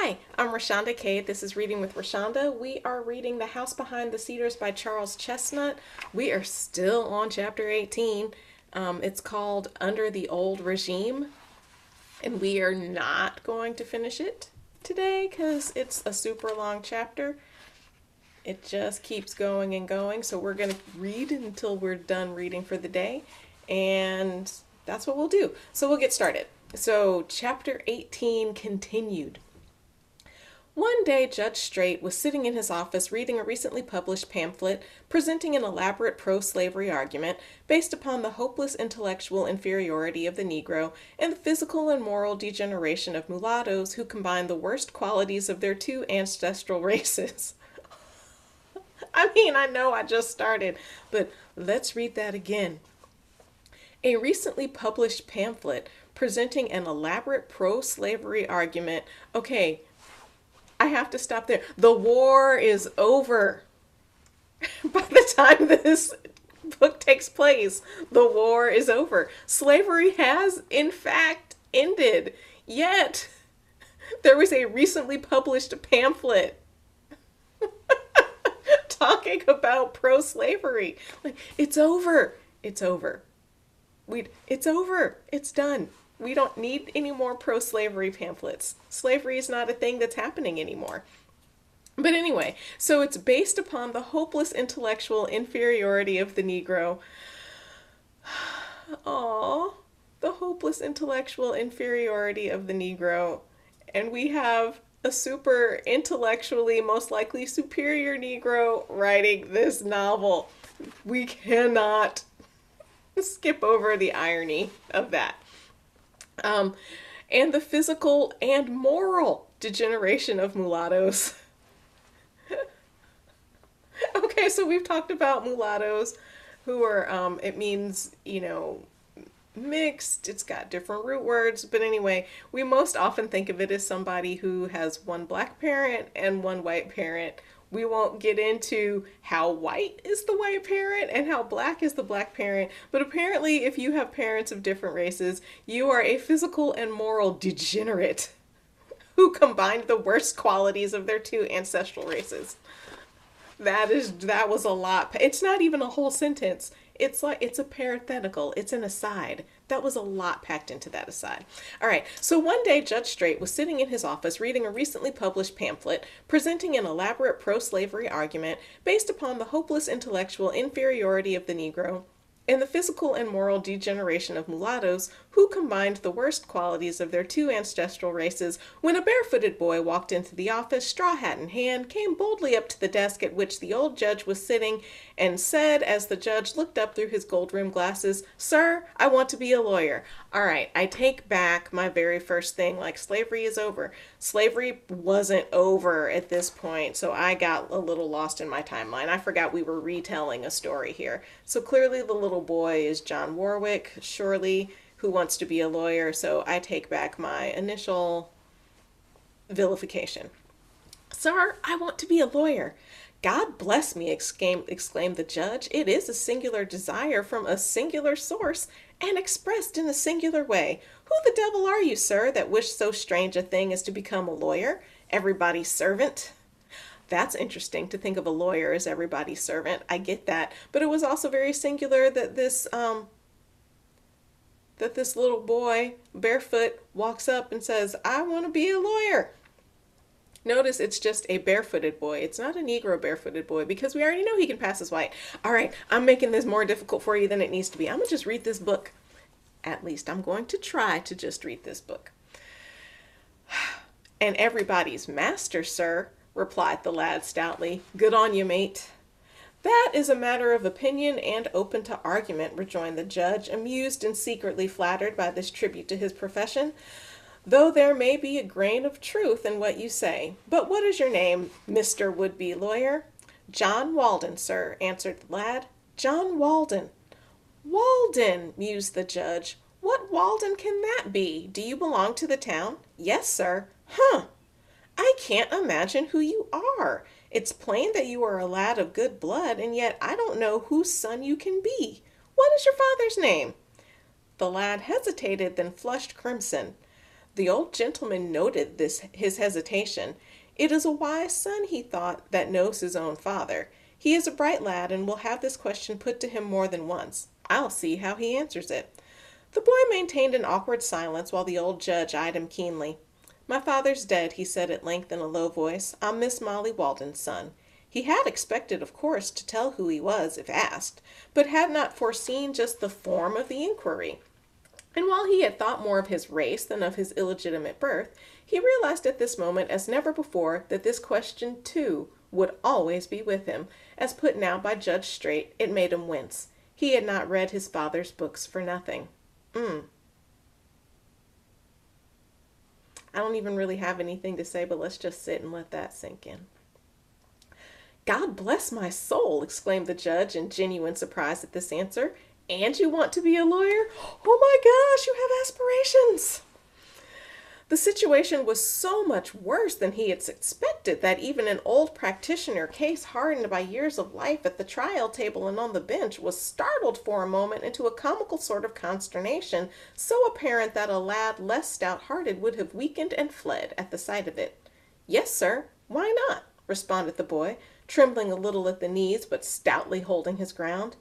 Hi, I'm Rashonda Cade. This is Reading with Rashonda. We are reading The House Behind the Cedars by Charles Chesnutt. We are still on chapter 18. It's called Under the Old Regime, and we are not going to finish it today because it's a super long chapter. It just keeps going and going, so we're going to read until we're done reading for the day, and that's what we'll do. So we'll get started. So chapter 18 continued. One day, Judge Straight was sitting in his office reading a recently published pamphlet presenting an elaborate pro-slavery argument based upon the hopeless intellectual inferiority of the Negro and the physical and moral degeneration of mulattoes who combine the worst qualities of their two ancestral races. I know I just started, but let's read that again. A recently published pamphlet presenting an elaborate pro-slavery argument. Okay, I have to stop there. The war is over. By the time this book takes place, the war is over. Slavery has, in fact, ended. Yet, there was a recently published pamphlet talking about pro-slavery. Like, it's over. It's over. It's over. It's done. We don't need any more pro-slavery pamphlets. Slavery is not a thing that's happening anymore. But anyway, so it's based upon the hopeless intellectual inferiority of the Negro. Aww, the hopeless intellectual inferiority of the Negro. And we have a super intellectually, most likely superior Negro writing this novel. We cannot skip over the irony of that. And the physical and moral degeneration of mulattoes. Okay, so we've talked about mulattoes who are, it means, mixed. It's got different root words. But anyway, we most often think of it as somebody who has one black parent and one white parent. We won't get into how white is the white parent and how black is the black parent, but apparently if you have parents of different races, you are a physical and moral degenerate who combined the worst qualities of their two ancestral races. That was a lot. It's not even a whole sentence. It's a parenthetical. It's an aside. That was a lot packed into that aside. All right. So one day, Judge Straight was sitting in his office reading a recently published pamphlet presenting an elaborate pro-slavery argument based upon the hopeless intellectual inferiority of the Negro and the physical and moral degeneration of mulattoes who combined the worst qualities of their two ancestral races when a barefooted boy walked into the office, straw hat in hand, came boldly up to the desk at which the old judge was sitting, and said as the judge looked up through his gold-rimmed glasses, "Sir, I want to be a lawyer." All right, I take back my very first thing, like slavery is over. Slavery wasn't over at this point, so I got a little lost in my timeline. I forgot we were retelling a story here. So clearly the little boy is John Warwick, surely, who wants to be a lawyer, so I take back my initial vilification. "Sir, I want to be a lawyer." "God bless me," exclaimed the judge. "It is a singular desire from a singular source and expressed in a singular way. Who the devil are you, sir, that wish so strange a thing as to become a lawyer? Everybody's servant?" That's interesting to think of a lawyer as everybody's servant. I get that. But it was also very singular that this little boy, barefoot, walks up and says, "I want to be a lawyer." Notice it's just a barefooted boy. It's not a Negro barefooted boy because we already know he can pass as white. All right, I'm making this more difficult for you than it needs to be. I'm going to just read this book. At least I'm going to try to just read this book. "And everybody's master, sir," replied the lad stoutly. "Good on you, mate." "That is a matter of opinion and open to argument," rejoined the judge, amused and secretly flattered by this tribute to his profession, "though there may be a grain of truth in what you say. But what is your name, Mr. Would-be Lawyer?" "John Walden, sir," answered the lad. "John Walden." "Walden," mused the judge. "What Walden can that be? Do you belong to the town?" "Yes, sir." "Huh! I can't imagine who you are. It's plain that you are a lad of good blood, and yet I don't know whose son you can be. What is your father's name?" The lad hesitated, then flushed crimson. The old gentleman noted his hesitation. It is a wise son, he thought, that knows his own father. He is a bright lad and will have this question put to him more than once. I'll see how he answers it. The boy maintained an awkward silence while the old judge eyed him keenly. My father's dead, he said at length in a low voice. I'm Miss Molly Walden's son. He had expected, of course, to tell who he was if asked, but had not foreseen just the form of the inquiry. And while he had thought more of his race than of his illegitimate birth, he realized at this moment as never before that this question, too, would always be with him. As put now by Judge Straight, it made him wince. He had not read his father's books for nothing. I don't even really have anything to say, but let's just sit and let that sink in. God bless my soul, exclaimed the judge in genuine surprise at this answer. And you want to be a lawyer? Oh my gosh, you have aspirations. The situation was so much worse than he had expected that even an old practitioner, case hardened by years of life at the trial table and on the bench, was startled for a moment into a comical sort of consternation, so apparent that a lad less stout-hearted would have weakened and fled at the sight of it. Yes, sir, why not? Responded the boy, trembling a little at the knees but stoutly holding his ground.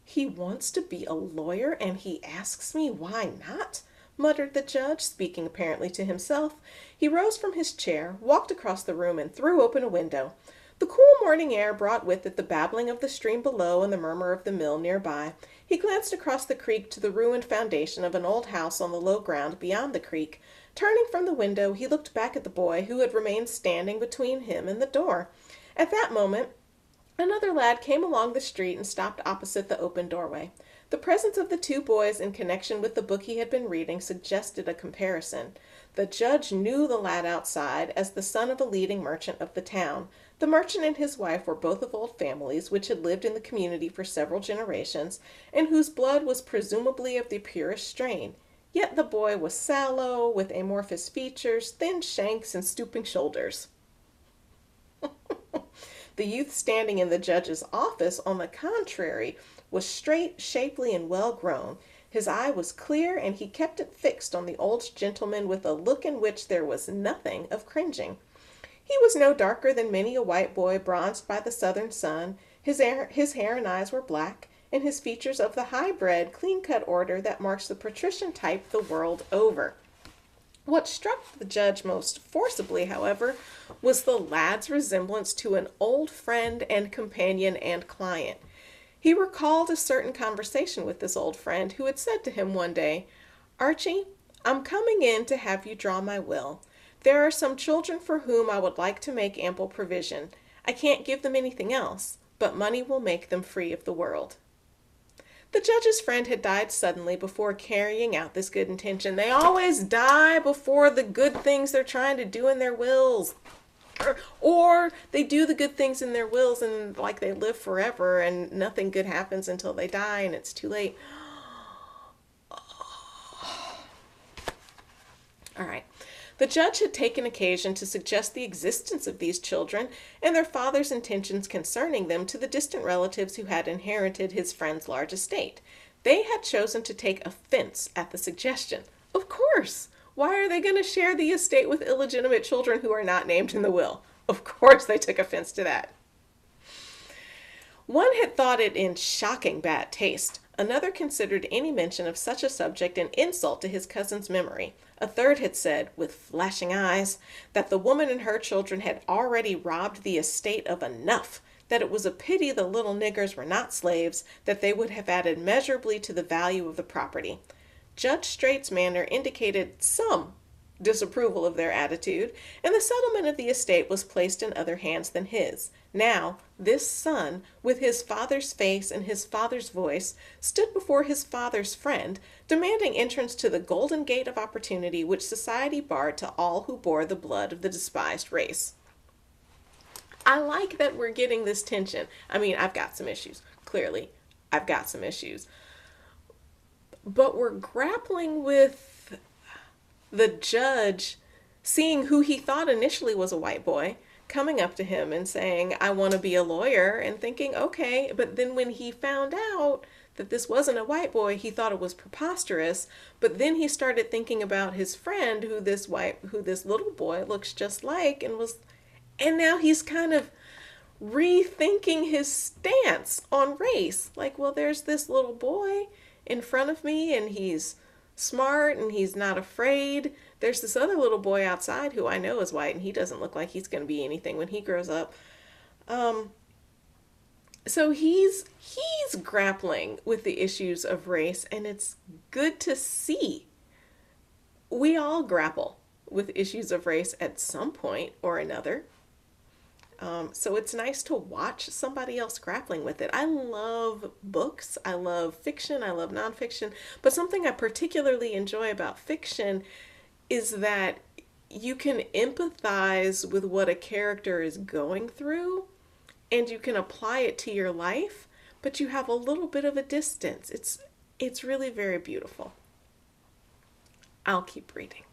He wants to be a lawyer, and he asks me why not? Muttered the judge, speaking apparently to himself. He rose from his chair, walked across the room, and threw open a window. The cool morning air brought with it the babbling of the stream below and the murmur of the mill nearby. He glanced across the creek to the ruined foundation of an old house on the low ground beyond the creek. Turning from the window, he looked back at the boy, who had remained standing between him and the door. At that moment, another lad came along the street and stopped opposite the open doorway. The presence of the two boys in connection with the book he had been reading suggested a comparison. The judge knew the lad outside as the son of a leading merchant of the town. The merchant and his wife were both of old families which had lived in the community for several generations, and whose blood was presumably of the purest strain. Yet the boy was sallow, with amorphous features, thin shanks, and stooping shoulders. The youth standing in the judge's office, on the contrary, was straight, shapely, and well-grown. His eye was clear, and he kept it fixed on the old gentleman with a look in which there was nothing of cringing. He was no darker than many a white boy bronzed by the southern sun. His hair and eyes were black, and his features of the high-bred, clean-cut order that marks the patrician type the world over. What struck the judge most forcibly, however, was the lad's resemblance to an old friend and companion and client. He recalled a certain conversation with this old friend who had said to him one day, "Archie, I'm coming in to have you draw my will. There are some children for whom I would like to make ample provision. I can't give them anything else, but money will make them free of the world." The judge's friend had died suddenly before carrying out this good intention. They always die before the good things they're trying to do in their wills. Or they do the good things in their wills and like they live forever and nothing good happens until they die and it's too late. All right. The judge had taken occasion to suggest the existence of these children and their father's intentions concerning them to the distant relatives who had inherited his friend's large estate. They had chosen to take offense at the suggestion. Of course! Why are they going to share the estate with illegitimate children who are not named in the will? Of course they took offense to that. One had thought it in shocking bad taste. Another considered any mention of such a subject an insult to his cousin's memory. A third had said, with flashing eyes, that the woman and her children had already robbed the estate of enough, that it was a pity the little niggers were not slaves, that they would have added measurably to the value of the property. Judge Straight's manner indicated some disapproval of their attitude, and the settlement of the estate was placed in other hands than his. Now, this son, with his father's face and his father's voice, stood before his father's friend, demanding entrance to the golden gate of opportunity which society barred to all who bore the blood of the despised race. I like that we're getting this tension. I mean, I've got some issues. Clearly, I've got some issues. But we're grappling with the judge seeing who he thought initially was a white boy, coming up to him and saying, "I want to be a lawyer," and thinking, okay, but then when he found out that this wasn't a white boy, he thought it was preposterous. But then he started thinking about his friend who this little boy looks just like, and now he's kind of rethinking his stance on race. Like, well, there's this little boy in front of me and he's smart and he's not afraid. There's this other little boy outside who I know is white and he doesn't look like he's going to be anything when he grows up. So he's grappling with the issues of race, and it's good to see. We all grapple with issues of race at some point or another. So it's nice to watch somebody else grappling with it. I love books, I love fiction, I love nonfiction, but something I particularly enjoy about fiction is that you can empathize with what a character is going through and you can apply it to your life, but you have a little bit of a distance. It's really very beautiful. I'll keep reading.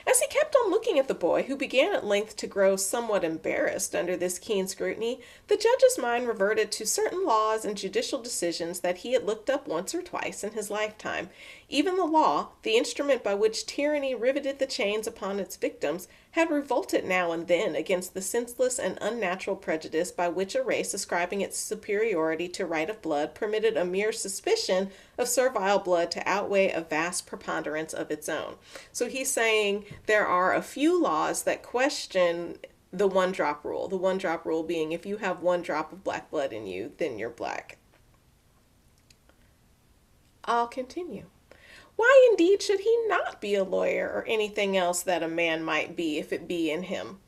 As he kept on looking at the boy, who began at length to grow somewhat embarrassed under this keen scrutiny, the judge's mind reverted to certain laws and judicial decisions that he had looked up once or twice in his lifetime. Even the law, the instrument by which tyranny riveted the chains upon its victims, had revolted now and then against the senseless and unnatural prejudice by which a race ascribing its superiority to right of blood permitted a mere suspicion of servile blood to outweigh a vast preponderance of its own. So he's saying there are a few laws that question the one-drop rule. The one-drop rule being if you have one drop of black blood in you, then you're black. I'll continue. Why indeed should he not be a lawyer or anything else that a man might be if it be in him?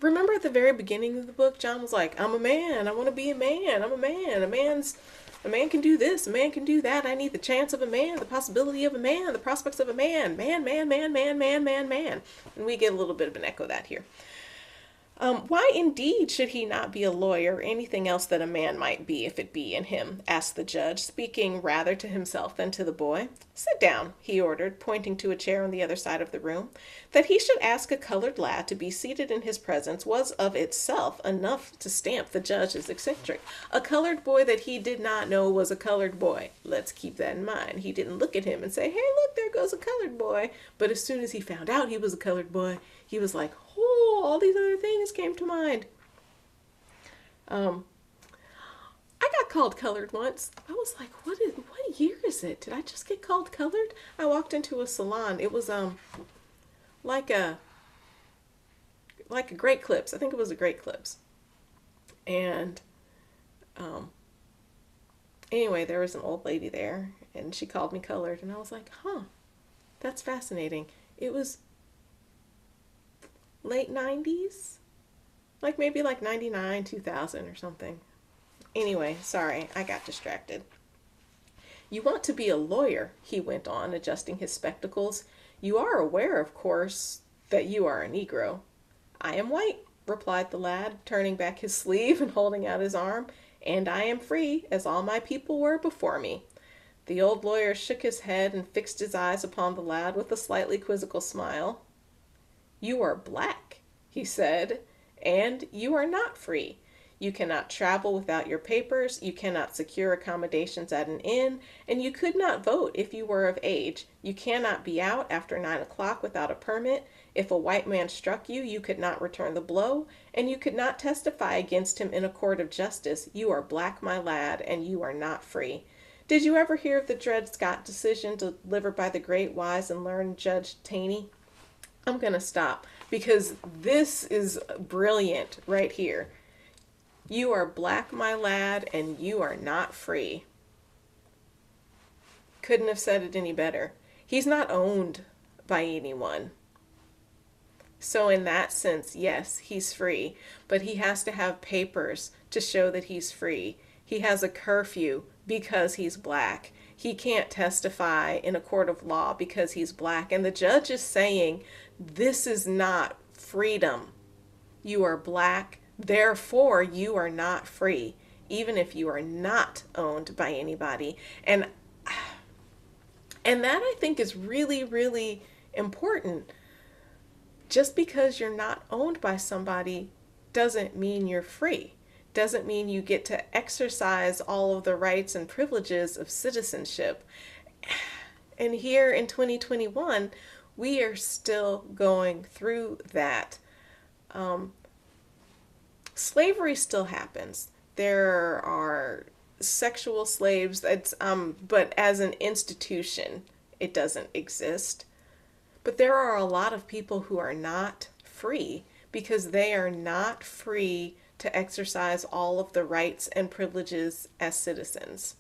Remember at the very beginning of the book, John was like, I'm a man, I want to be a man, I'm a man, a man can do this, a man can do that, I need the chance of a man, the possibility of a man, the prospects of a man, man, man, man, man, man, man, man. And we get a little bit of an echo of that here. Why indeed should he not be a lawyer or anything else that a man might be if it be in him? Asked the judge, speaking rather to himself than to the boy. Sit down, he ordered, pointing to a chair on the other side of the room. That he should ask a colored lad to be seated in his presence was of itself enough to stamp the judge as eccentric. A colored boy that he did not know was a colored boy. Let's keep that in mind. He didn't look at him and say, hey, look, there goes a colored boy. But as soon as he found out he was a colored boy, he was like, oh, all these other things came to mind. I got called colored once. I was like, what year is it? Did I just get called colored? I walked into a salon. It was like a Great Clips. I think it was a Great Clips. And anyway, there was an old lady there and she called me colored and I was like, huh, that's fascinating. It was late 90s, like maybe like 99, 2000 or something. Anyway, sorry, I got distracted. You want to be a lawyer, he went on, adjusting his spectacles. You are aware, of course, that you are a Negro. I am white, replied the lad, turning back his sleeve and holding out his arm, and I am free, as all my people were before me. The old lawyer shook his head and fixed his eyes upon the lad with a slightly quizzical smile. You are black, he said, and you are not free. You cannot travel without your papers, you cannot secure accommodations at an inn, and you could not vote if you were of age. You cannot be out after 9 o'clock without a permit. If a white man struck you, you could not return the blow, and you could not testify against him in a court of justice. You are black, my lad, and you are not free. Did you ever hear of the Dred Scott decision delivered by the great, wise, and learned Judge Taney? I'm going to stop because this is brilliant right here. You are black, my lad, and you are not free. Couldn't have said it any better. He's not owned by anyone. So in that sense, yes, he's free, but he has to have papers to show that he's free. He has a curfew because he's black. He can't testify in a court of law because he's black. And the judge is saying, this is not freedom. You are black, therefore you are not free, even if you are not owned by anybody. And that I think is really, really important. Just because you're not owned by somebody doesn't mean you're free. doesn't mean you get to exercise all of the rights and privileges of citizenship. And here in 2021, we are still going through that. Slavery still happens. There are sexual slaves, but as an institution, it doesn't exist. But there are a lot of people who are not free because they are not free to exercise all of the rights and privileges as citizens.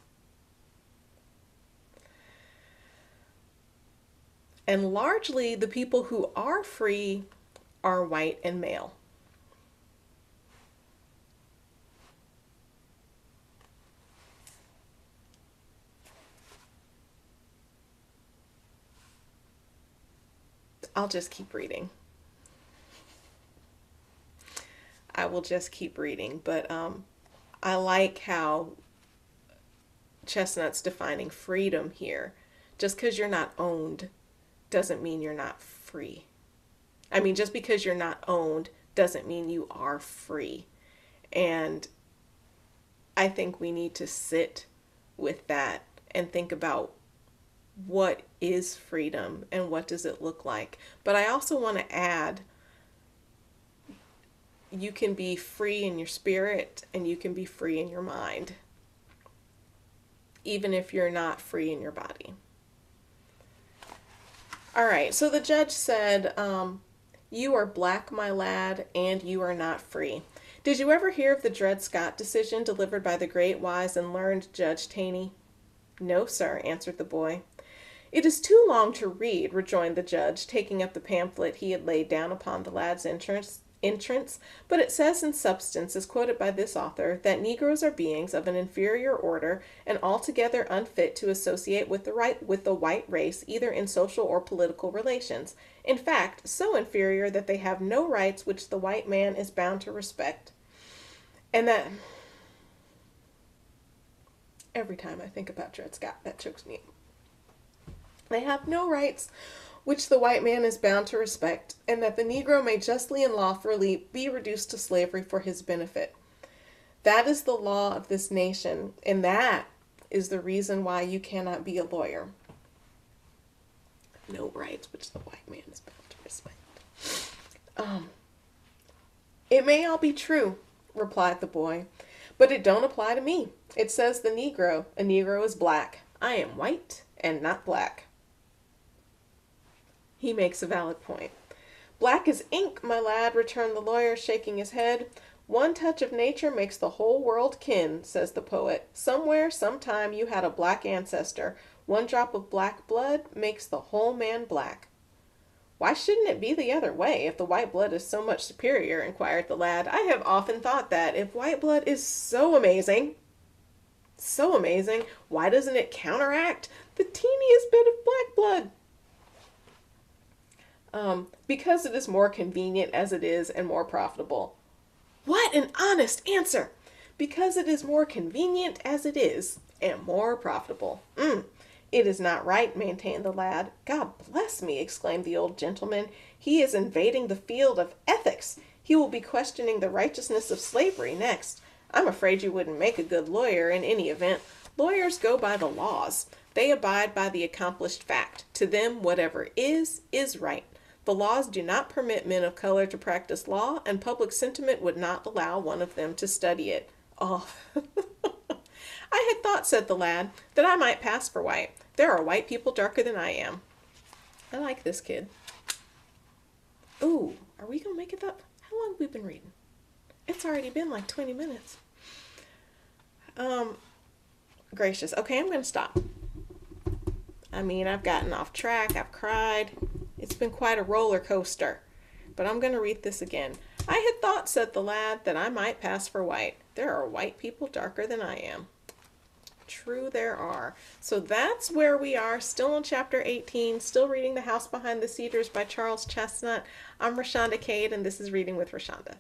And largely, the people who are free are white and male. I'll just keep reading. I will just keep reading, but I like how Chesnutt's defining freedom here. Just because you're not owned doesn't mean you're not free. I mean, just because you're not owned doesn't mean you are free. And I think we need to sit with that and think about what is freedom and what does it look like. But I also want to add, you can be free in your spirit and you can be free in your mind, even if you're not free in your body. All right, so the judge said, you are black, my lad, and you are not free. Did you ever hear of the Dred Scott decision delivered by the great, wise, and learned Judge Taney? No, sir, answered the boy. It is too long to read, rejoined the judge, taking up the pamphlet he had laid down upon the lad's entrance, but it says in substance, as quoted by this author, that Negroes are beings of an inferior order and altogether unfit to associate with the white race, either in social or political relations. In fact, so inferior that they have no rights which the white man is bound to respect. And that, every time I think about Dred Scott, that chokes me up. They have no rights which the white man is bound to respect, and that the Negro may justly and lawfully be reduced to slavery for his benefit. That is the law of this nation, and that is the reason why you cannot be a lawyer. No rights which the white man is bound to respect. It may all be true, replied the boy, but it don't apply to me. It says a Negro is black. I am white and not black. He makes a valid point. Black as ink, my lad, returned the lawyer, shaking his head. One touch of nature makes the whole world kin, says the poet. Somewhere, sometime, you had a black ancestor. One drop of black blood makes the whole man black. Why shouldn't it be the other way if the white blood is so much superior? Inquired the lad. I have often thought that. If white blood is so amazing, why doesn't it counteract the teeniest bit of black blood? Because it is more convenient as it is and more profitable. What an honest answer! Because it is more convenient as it is and more profitable. It is not right, maintained the lad. God bless me, exclaimed the old gentleman. He is invading the field of ethics. He will be questioning the righteousness of slavery next. I'm afraid you wouldn't make a good lawyer in any event. Lawyers go by the laws. They abide by the accomplished fact. To them, whatever is right. The laws do not permit men of color to practice law, and public sentiment would not allow one of them to study it. Oh, I had thought, said the lad, that I might pass for white. There are white people darker than I am. I like this kid. Ooh, are we going to make it up? How long have we been reading? It's already been like 20 minutes. Gracious. Okay, I'm going to stop. I mean, I've gotten off track. I've cried. It's been quite a roller coaster, but I'm going to read this again. I had thought, said the lad, that I might pass for white. There are white people darker than I am. True there are. So that's where we are, still in chapter 18, still reading The House Behind the Cedars by Charles Chesnutt. I'm Rashonda Cade, and this is Reading with Rashonda.